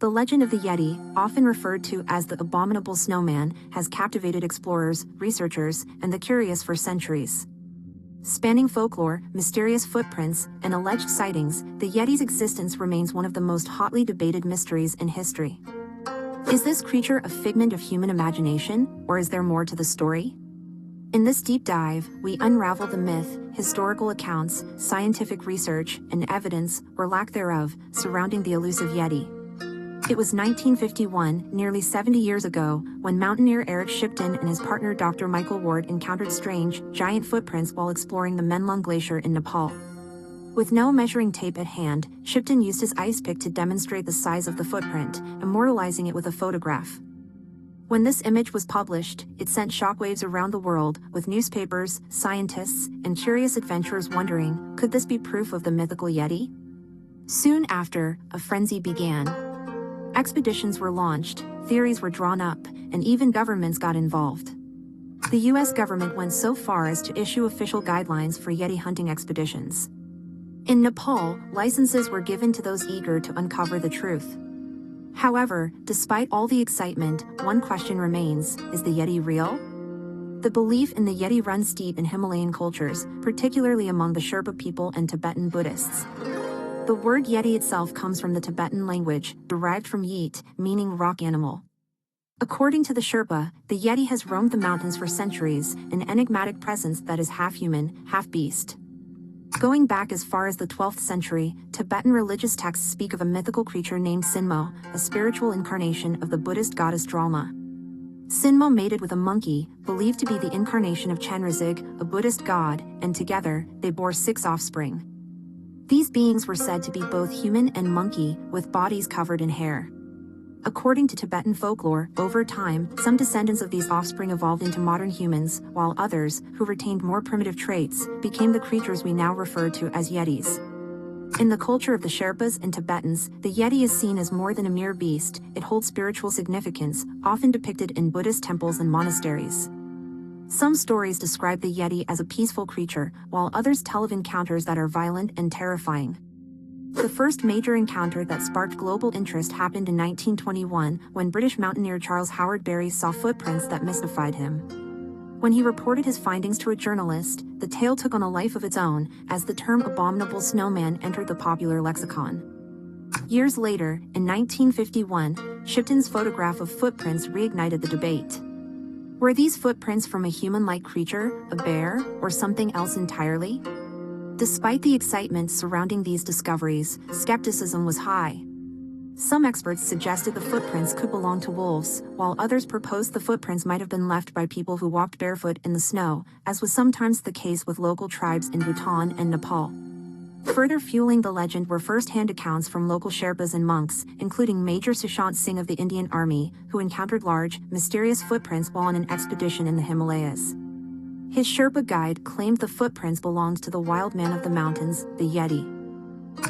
The legend of the Yeti, often referred to as the Abominable Snowman, has captivated explorers, researchers, and the curious for centuries. Spanning folklore, mysterious footprints, and alleged sightings, the Yeti's existence remains one of the most hotly debated mysteries in history. Is this creature a figment of human imagination, or is there more to the story? In this deep dive, we unravel the myth, historical accounts, scientific research, and evidence, or lack thereof, surrounding the elusive Yeti. It was 1951, nearly 70 years ago, when mountaineer Eric Shipton and his partner Dr. Michael Ward encountered strange, giant footprints while exploring the Menlong Glacier in Nepal. With no measuring tape at hand, Shipton used his ice pick to demonstrate the size of the footprint, immortalizing it with a photograph. When this image was published, it sent shockwaves around the world, with newspapers, scientists, and curious adventurers wondering, could this be proof of the mythical Yeti? Soon after, a frenzy began. Expeditions were launched, theories were drawn up, and even governments got involved. The US government went so far as to issue official guidelines for Yeti hunting expeditions. In Nepal, licenses were given to those eager to uncover the truth. However, despite all the excitement, one question remains: is the Yeti real? The belief in the Yeti runs deep in Himalayan cultures, particularly among the Sherpa people and Tibetan Buddhists. The word Yeti itself comes from the Tibetan language, derived from Yit, meaning rock animal. According to the Sherpa, the Yeti has roamed the mountains for centuries, an enigmatic presence that is half human, half beast. Going back as far as the 12th century, Tibetan religious texts speak of a mythical creature named Sinmo, a spiritual incarnation of the Buddhist goddess Dralma. Sinmo mated with a monkey, believed to be the incarnation of Chenrezig, a Buddhist god, and together, they bore 6 offspring. These beings were said to be both human and monkey, with bodies covered in hair. According to Tibetan folklore, over time, some descendants of these offspring evolved into modern humans, while others, who retained more primitive traits, became the creatures we now refer to as Yetis. In the culture of the Sherpas and Tibetans, the Yeti is seen as more than a mere beast. It holds spiritual significance, often depicted in Buddhist temples and monasteries. Some stories describe the Yeti as a peaceful creature, while others tell of encounters that are violent and terrifying. The first major encounter that sparked global interest happened in 1921, when British mountaineer Charles Howard Barry saw footprints that mystified him. When he reported his findings to a journalist, the tale took on a life of its own, as the term Abominable Snowman entered the popular lexicon. Years later, in 1951, Shipton's photograph of footprints reignited the debate. Were these footprints from a human-like creature, a bear, or something else entirely? Despite the excitement surrounding these discoveries, skepticism was high. Some experts suggested the footprints could belong to wolves, while others proposed the footprints might have been left by people who walked barefoot in the snow, as was sometimes the case with local tribes in Bhutan and Nepal. Further fueling the legend were first-hand accounts from local Sherpas and monks, including Major Sushant Singh of the Indian Army, who encountered large, mysterious footprints while on an expedition in the Himalayas. His Sherpa guide claimed the footprints belonged to the wild man of the mountains, the Yeti.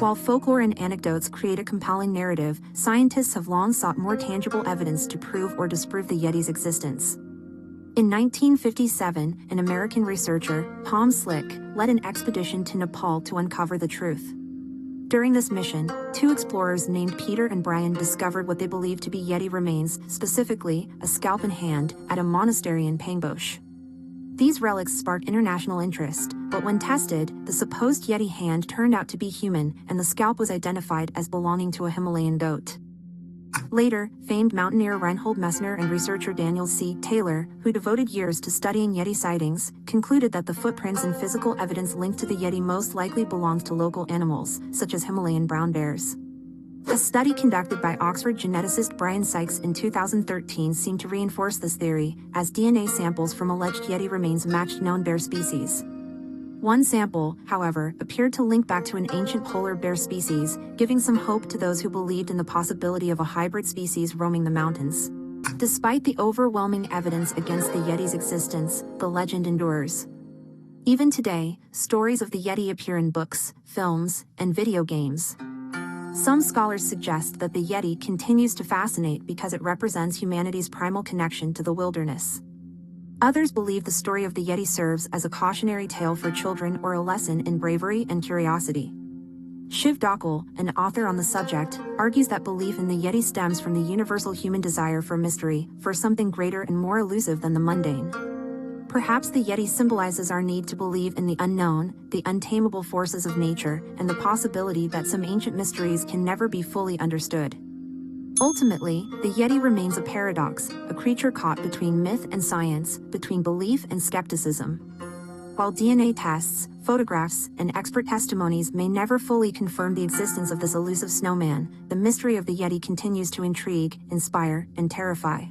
While folklore and anecdotes create a compelling narrative, scientists have long sought more tangible evidence to prove or disprove the Yeti's existence. In 1957, an American researcher, Tom Slick, led an expedition to Nepal to uncover the truth. During this mission, 2 explorers named Peter and Brian discovered what they believed to be Yeti remains, specifically, a scalp in hand, at a monastery in Pangboche. These relics sparked international interest, but when tested, the supposed Yeti hand turned out to be human, and the scalp was identified as belonging to a Himalayan goat. Later, famed mountaineer Reinhold Messner and researcher Daniel C. Taylor, who devoted years to studying Yeti sightings, concluded that the footprints and physical evidence linked to the Yeti most likely belonged to local animals, such as Himalayan brown bears. A study conducted by Oxford geneticist Brian Sykes in 2013 seemed to reinforce this theory, as DNA samples from alleged Yeti remains matched known bear species. One sample, however, appeared to link back to an ancient polar bear species, giving some hope to those who believed in the possibility of a hybrid species roaming the mountains. Despite the overwhelming evidence against the Yeti's existence, the legend endures. Even today, stories of the Yeti appear in books, films, and video games. Some scholars suggest that the Yeti continues to fascinate because it represents humanity's primal connection to the wilderness. Others believe the story of the Yeti serves as a cautionary tale for children or a lesson in bravery and curiosity. Shiv Dhakal, an author on the subject, argues that belief in the Yeti stems from the universal human desire for mystery, for something greater and more elusive than the mundane. Perhaps the Yeti symbolizes our need to believe in the unknown, the untamable forces of nature, and the possibility that some ancient mysteries can never be fully understood. Ultimately, the Yeti remains a paradox, a creature caught between myth and science, between belief and skepticism. While DNA tests, photographs, and expert testimonies may never fully confirm the existence of this elusive snowman, the mystery of the Yeti continues to intrigue, inspire, and terrify.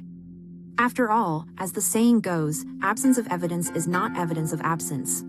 After all, as the saying goes, absence of evidence is not evidence of absence.